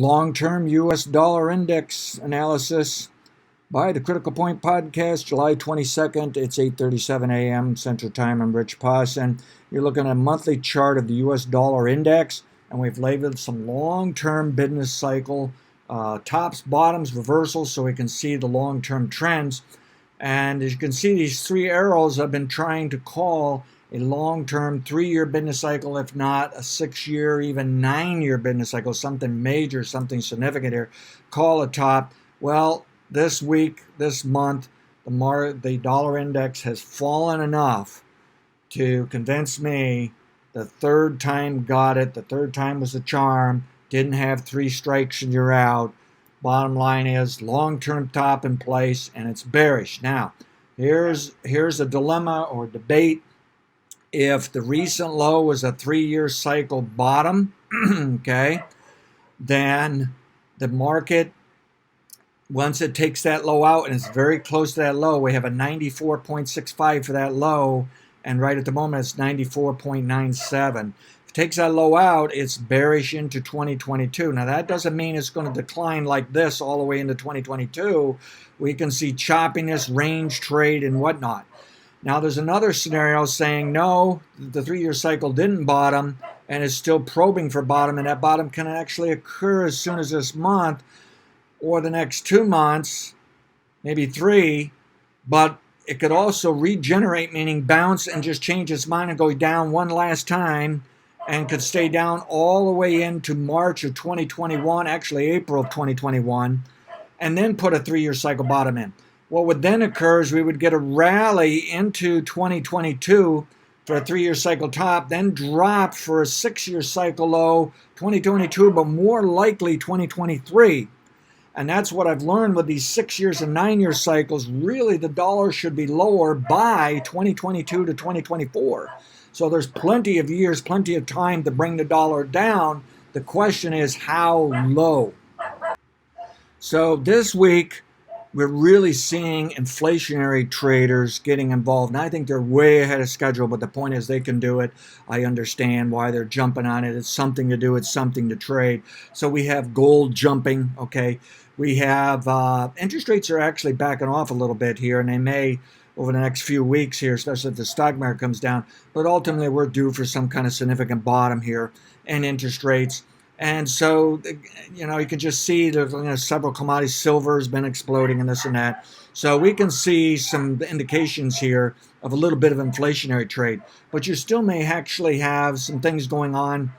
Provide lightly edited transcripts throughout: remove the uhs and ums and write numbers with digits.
Long-term U.S. dollar index analysis by the Critical Point Podcast, July 22nd. It's 8:37 a.m. Central Time. I'm Rich Pawson. You're looking at a monthly chart of the U.S. dollar index, and we've labeled some long-term business cycle tops, bottoms, reversals, so we can see the long-term trends. And as you can see, these three arrows I've been trying to call a long-term 3-year business cycle, if not a 6-year, even 9-year business cycle, something major, something significant here, call a top. Well, this week, this month, the dollar index has fallen enough to convince me the third time got it. The third time was the charm. Didn't have 3 strikes and you're out. Bottom line is long-term top in place, and it's bearish. Now, here's a dilemma or debate. If the recent low was a 3-year cycle bottom, okay, then the market, once it takes that low out, and it's very close to that low, we have a 94.65 for that low, and right at the moment it's 94.97. If it takes that low out, it's bearish into 2022. Now that doesn't mean it's going to decline like this all the way into 2022. We can see choppiness, range trade, and whatnot. Now there's another scenario saying no, the 3-year cycle didn't bottom and is still probing for bottom, and that bottom can actually occur as soon as this month or the next 2 months, maybe 3, but it could also regenerate, meaning bounce and just change its mind and go down one last time, and could stay down all the way into March of 2021, actually April of 2021, and then put a 3-year cycle bottom in. What would then occur is we would get a rally into 2022 for a 3-year cycle top, then drop for a 6-year cycle low 2022, but more likely 2023. And that's what I've learned with these 6 years and 9-year cycles. Really, the dollar should be lower by 2022 to 2024. So there's plenty of years, plenty of time to bring the dollar down. The question is how low? So this week, we're really seeing inflationary traders getting involved. And I think they're way ahead of schedule, but the point is they can do it. I understand why they're jumping on it. It's something to do. It's something to trade. So we have gold jumping, okay? We have interest rates are actually backing off a little bit here, and they may over the next few weeks here, especially if the stock market comes down. But ultimately, we're due for some kind of significant bottom here in interest rates. And so, you can just see there's several commodities. Silver has been exploding and this and that. So we can see some indications here of a little bit of inflationary trade. But you still may actually have some things going on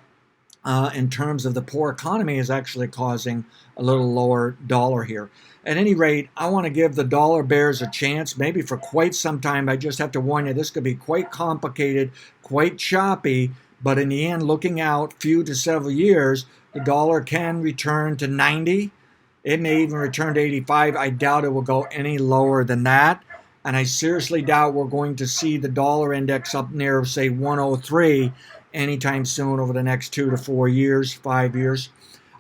in terms of the poor economy is actually causing a little lower dollar here. At any rate, I want to give the dollar bears a chance, maybe for quite some time. I just have to warn you, this could be quite complicated, quite choppy. But in the end, looking out few to several years, the dollar can return to 90. It may even return to 85. I doubt it will go any lower than that. And I seriously doubt we're going to see the dollar index up near, say, 103 anytime soon over the next 2 to 4 years, 5 years.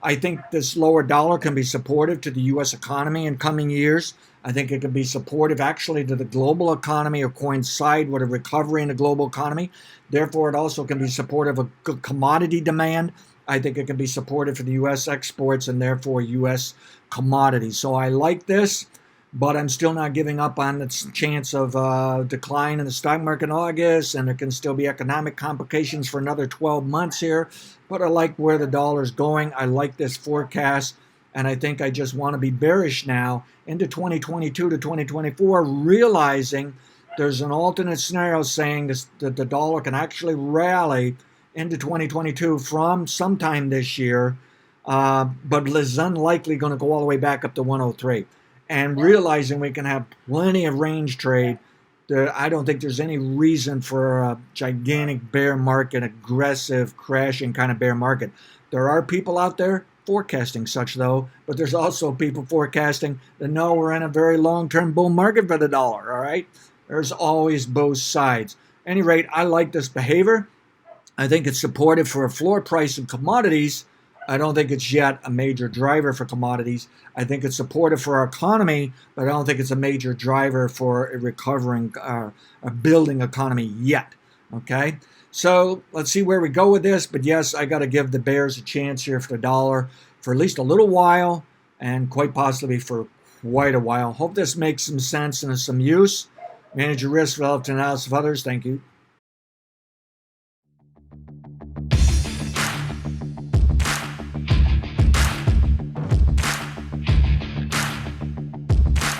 I think this lower dollar can be supportive to the U.S. economy in coming years. I think it can be supportive actually to the global economy or coincide with a recovery in the global economy. Therefore, it also can be supportive of good commodity demand. I think it can be supportive for the U.S. exports and therefore U.S. commodities. So I like this, but I'm still not giving up on the chance of decline in the stock market in August, and there can still be economic complications for another 12 months here. But I like where the dollar's going. I like this forecast. And I think I just want to be bearish now into 2022 to 2024, realizing there's an alternate scenario saying that the dollar can actually rally into 2022 from sometime this year, but is unlikely going to go all the way back up to 103. And realizing we can have plenty of range trade, I don't think there's any reason for a gigantic bear market, aggressive, crashing kind of bear market. There are people out there forecasting such, though, but there's also people forecasting that no, we're in a very long-term bull market for the dollar, all right? There's always both sides. At any rate, I like this behavior. I think it's supportive for a floor price in commodities. I don't think it's yet a major driver for commodities. I think it's supportive for our economy, but I don't think it's a major driver for a recovering, a building economy yet, okay? So let's see where we go with this. But yes, I got to give the bears a chance here for the dollar for at least a little while and quite possibly for quite a while. Hope this makes some sense and some use. Manage your risk relative to analysis of others. Thank you.